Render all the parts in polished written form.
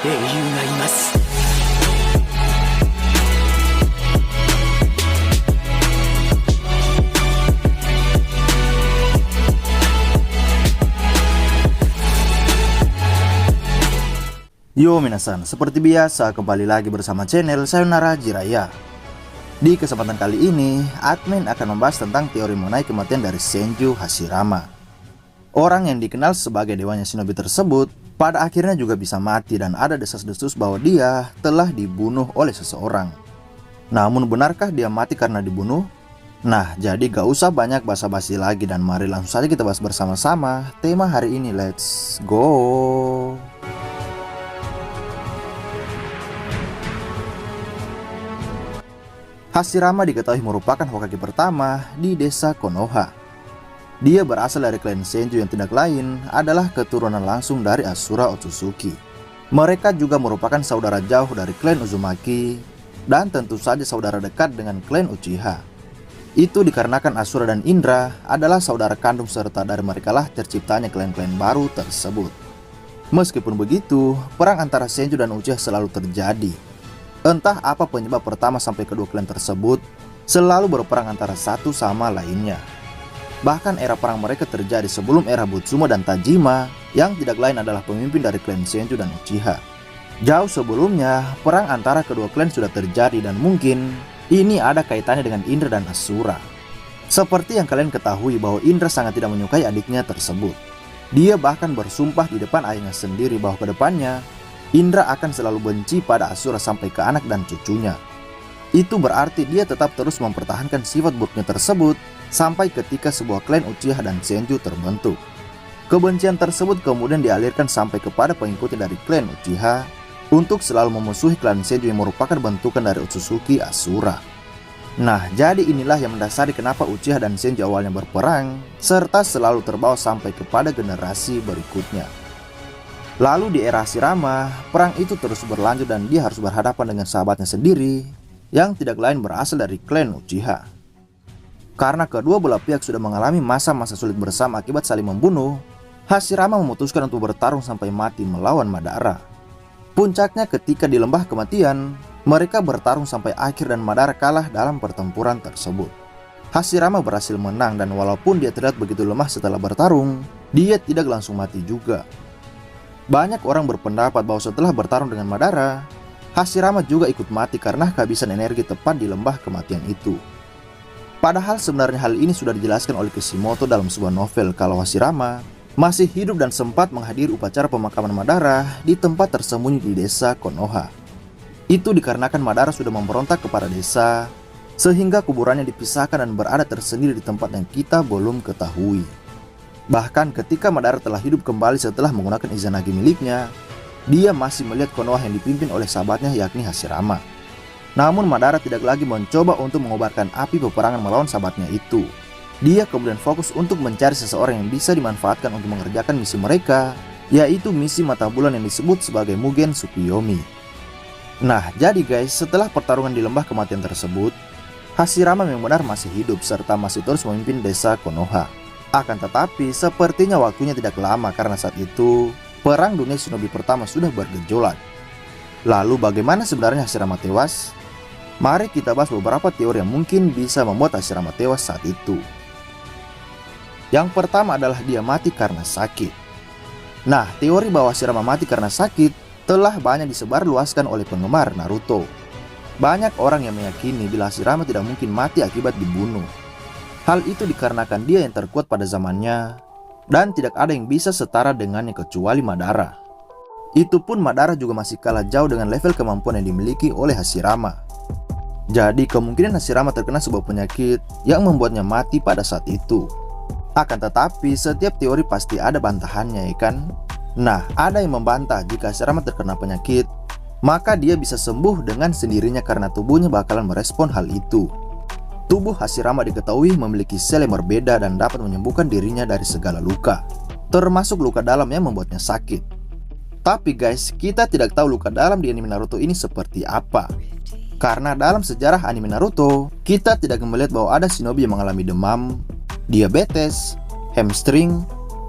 英雄がいます。 Yo minasan, seperti biasa kembali lagi bersama channel Sayonara Jiraiya. Di kesempatan kali ini, admin akan membahas tentang teori mengenai kematian dari Senju Hashirama. Orang yang dikenal sebagai dewanya shinobi tersebut pada akhirnya juga bisa mati dan ada desas-desus bahwa dia telah dibunuh oleh seseorang. Namun benarkah dia mati karena dibunuh? Nah, jadi gak usah banyak basa-basi lagi dan mari langsung saja kita bahas bersama-sama tema hari ini. Let's go! Hashirama diketahui merupakan Hokage pertama di desa Konoha. Dia berasal dari klan Senju yang tidak lain adalah keturunan langsung dari Asura Otsutsuki. Mereka juga merupakan saudara jauh dari klan Uzumaki dan tentu saja saudara dekat dengan klan Uchiha. Itu dikarenakan Asura dan Indra adalah saudara kandung serta dari merekalah terciptanya klan-klan baru tersebut. Meskipun begitu, perang antara Senju dan Uchiha selalu terjadi. Entah apa penyebab pertama sampai kedua klan tersebut selalu berperang antara satu sama lainnya. Bahkan era perang mereka terjadi sebelum era Butsumo dan Tajima yang tidak lain adalah pemimpin dari klan Senju dan Uchiha. Jauh sebelumnya, perang antara kedua klan sudah terjadi dan mungkin ini ada kaitannya dengan Indra dan Asura. Seperti yang kalian ketahui bahwa Indra sangat tidak menyukai adiknya tersebut. Dia bahkan bersumpah di depan ayahnya sendiri bahwa kedepannya Indra akan selalu benci pada Asura sampai ke anak dan cucunya. Itu berarti dia tetap terus mempertahankan sifat buruknya tersebut sampai ketika sebuah klan Uchiha dan Senju terbentuk. Kebencian tersebut kemudian dialirkan sampai kepada pengikutnya dari klan Uchiha untuk selalu memusuhi klan Senju yang merupakan bentukan dari Otsutsuki Asura. Nah, jadi inilah yang mendasari kenapa Uchiha dan Senju awalnya berperang serta selalu terbawa sampai kepada generasi berikutnya. Lalu di era Hashirama, perang itu terus berlanjut dan dia harus berhadapan dengan sahabatnya sendiri yang tidak lain berasal dari klan Uchiha. Karena kedua belah pihak sudah mengalami masa-masa sulit bersama akibat saling membunuh, Hashirama memutuskan untuk bertarung sampai mati melawan Madara. Puncaknya ketika di lembah kematian, mereka bertarung sampai akhir dan Madara kalah dalam pertempuran tersebut. Hashirama berhasil menang dan walaupun dia terlihat begitu lemah setelah bertarung, dia tidak langsung mati juga. Banyak orang berpendapat bahwa setelah bertarung dengan Madara, Hashirama juga ikut mati karena kehabisan energi tepat di lembah kematian itu. Padahal sebenarnya hal ini sudah dijelaskan oleh Kishimoto dalam sebuah novel kalau Hashirama masih hidup dan sempat menghadiri upacara pemakaman Madara di tempat tersembunyi di desa Konoha. Itu dikarenakan Madara sudah memberontak kepada desa, sehingga kuburannya dipisahkan dan berada tersendiri di tempat yang kita belum ketahui. Bahkan ketika Madara telah hidup kembali setelah menggunakan Izanagi miliknya, dia masih melihat Konoha yang dipimpin oleh sahabatnya yakni Hashirama. Namun Madara tidak lagi mencoba untuk mengobarkan api peperangan melawan sahabatnya itu. Dia kemudian fokus untuk mencari seseorang yang bisa dimanfaatkan untuk mengerjakan misi mereka, yaitu misi mata bulan yang disebut sebagai Mugen Tsukuyomi. Nah, jadi guys, setelah pertarungan di lembah kematian tersebut, Hashirama memang benar masih hidup serta masih terus memimpin desa Konoha. Akan tetapi, sepertinya waktunya tidak lama karena saat itu Perang Dunia Shinobi pertama sudah bergejolak. Lalu bagaimana sebenarnya Hashirama tewas? Mari kita bahas beberapa teori yang mungkin bisa membuat Hashirama tewas saat itu. Yang pertama adalah dia mati karena sakit. Nah, teori bahwa Hashirama mati karena sakit telah banyak disebarluaskan oleh penggemar Naruto. Banyak orang yang meyakini bila Hashirama tidak mungkin mati akibat dibunuh. Hal itu dikarenakan dia yang terkuat pada zamannya dan tidak ada yang bisa setara dengannya kecuali Madara. Itu pun Madara juga masih kalah jauh dengan level kemampuan yang dimiliki oleh Hashirama. Jadi kemungkinan Hashirama terkena sebuah penyakit yang membuatnya mati pada saat itu. Akan tetapi setiap teori pasti ada bantahannya, ya kan? Nah, ada yang membantah jika Hashirama terkena penyakit, maka dia bisa sembuh dengan sendirinya karena tubuhnya bakalan merespon hal itu. Tubuh Hashirama diketahui memiliki sel yang berbeda dan dapat menyembuhkan dirinya dari segala luka, termasuk luka dalam yang membuatnya sakit. Tapi guys, kita tidak tahu luka dalam di anime Naruto ini seperti apa. Karena dalam sejarah anime Naruto, kita tidak melihat bahwa ada shinobi yang mengalami demam, diabetes, hamstring,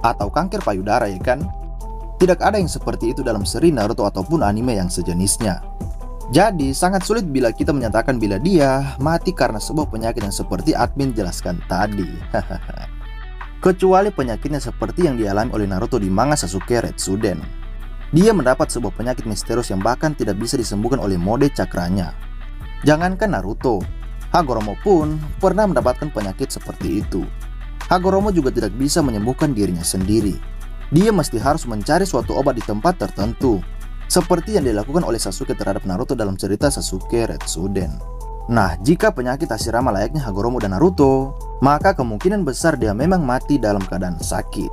atau kanker payudara, ya kan? Tidak ada yang seperti itu dalam seri Naruto ataupun anime yang sejenisnya. Jadi sangat sulit bila kita menyatakan bila dia mati karena sebuah penyakit yang seperti admin jelaskan tadi. Kecuali penyakitnya seperti yang dialami oleh Naruto di manga Sasuke Retsuden. Dia mendapat sebuah penyakit misterius yang bahkan tidak bisa disembuhkan oleh mode cakranya. Jangankan Naruto, Hagoromo pun pernah mendapatkan penyakit seperti itu. Hagoromo juga tidak bisa menyembuhkan dirinya sendiri. Dia mesti harus mencari suatu obat di tempat tertentu, seperti yang dilakukan oleh Sasuke terhadap Naruto dalam cerita Sasuke Retsuden. Nah, jika penyakit Hashirama layaknya Hagoromo dan Naruto, maka kemungkinan besar dia memang mati dalam keadaan sakit.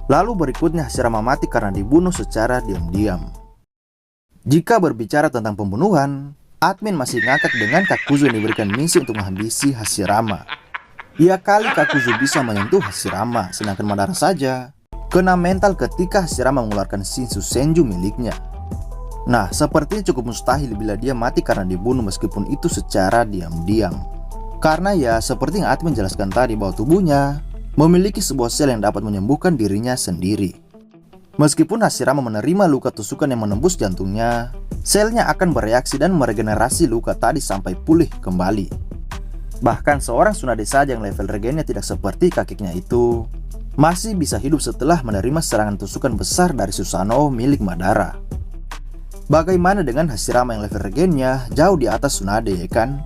Lalu berikutnya Hashirama mati karena dibunuh secara diam-diam. Jika berbicara tentang pembunuhan, admin masih ngakak dengan Kakuzu yang diberikan misi untuk menghabisi Hashirama. Ya kali Kakuzu bisa menyentuh Hashirama, sedangkan Madara saja kena mental ketika Hashirama mengeluarkan Shinsu Senju miliknya. Nah, sepertinya cukup mustahil bila dia mati karena dibunuh meskipun itu secara diam-diam. Karena ya seperti yang admin jelaskan tadi bahwa tubuhnya memiliki sebuah sel yang dapat menyembuhkan dirinya sendiri. Meskipun Hashirama menerima luka tusukan yang menembus jantungnya, selnya akan bereaksi dan meregenerasi luka tadi sampai pulih kembali. Bahkan seorang Tsunade saja yang level regennya tidak seperti kakeknya itu masih bisa hidup setelah menerima serangan tusukan besar dari Susanoo milik Madara. Bagaimana dengan Hashirama yang level regennya jauh di atas Tsunade, ya kan?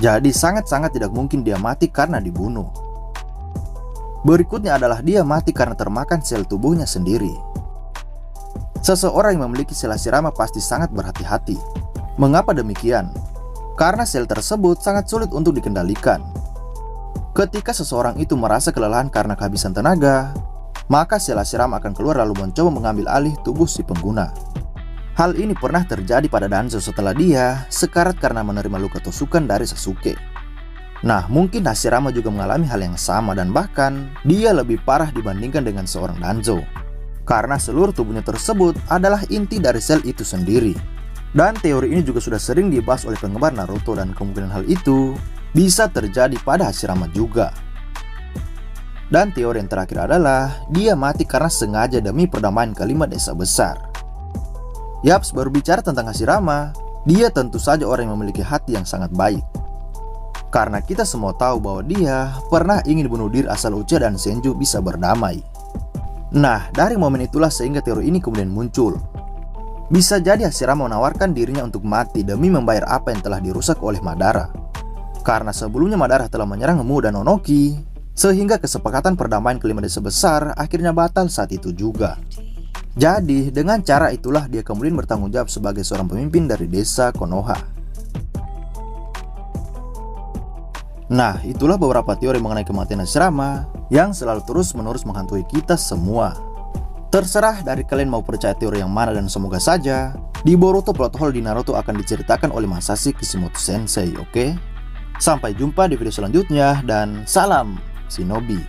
Jadi sangat-sangat tidak mungkin dia mati karena dibunuh. Berikutnya adalah dia mati karena termakan sel tubuhnya sendiri. Seseorang yang memiliki sel Hashirama pasti sangat berhati-hati. Mengapa demikian? Karena sel tersebut sangat sulit untuk dikendalikan. Ketika seseorang itu merasa kelelahan karena kehabisan tenaga, maka sel Hashirama akan keluar lalu mencoba mengambil alih tubuh si pengguna. Hal ini pernah terjadi pada Danzo setelah dia sekarat karena menerima luka tusukan dari Sasuke. Nah, mungkin Hashirama juga mengalami hal yang sama dan bahkan dia lebih parah dibandingkan dengan seorang Danzo. Karena seluruh tubuhnya tersebut adalah inti dari sel itu sendiri. Dan teori ini juga sudah sering dibahas oleh penggemar Naruto dan kemungkinan hal itu bisa terjadi pada Hashirama juga. Dan teori yang terakhir adalah dia mati karena sengaja demi perdamaian kelima desa besar. Yaps, berbicara tentang Hashirama, dia tentu saja orang yang memiliki hati yang sangat baik. Karena kita semua tahu bahwa dia pernah ingin bunuh diri asal Uchiha dan Senju bisa berdamai. Nah, dari momen itulah sehingga teori ini kemudian muncul. Bisa jadi Hashirama menawarkan dirinya untuk mati demi membayar apa yang telah dirusak oleh Madara. Karena sebelumnya Madara telah menyerang Mu dan Onoki, sehingga kesepakatan perdamaian kelima desa besar akhirnya batal saat itu juga. Jadi dengan cara itulah dia kemudian bertanggung jawab sebagai seorang pemimpin dari desa Konoha. Nah, itulah beberapa teori mengenai kematian Hashirama yang selalu terus-menerus menghantui kita semua. Terserah dari kalian mau percaya teori yang mana dan semoga saja di Boruto plot hole di Naruto akan diceritakan oleh Masashi Kishimoto Sensei, oke? Sampai jumpa di video selanjutnya dan salam Shinobi.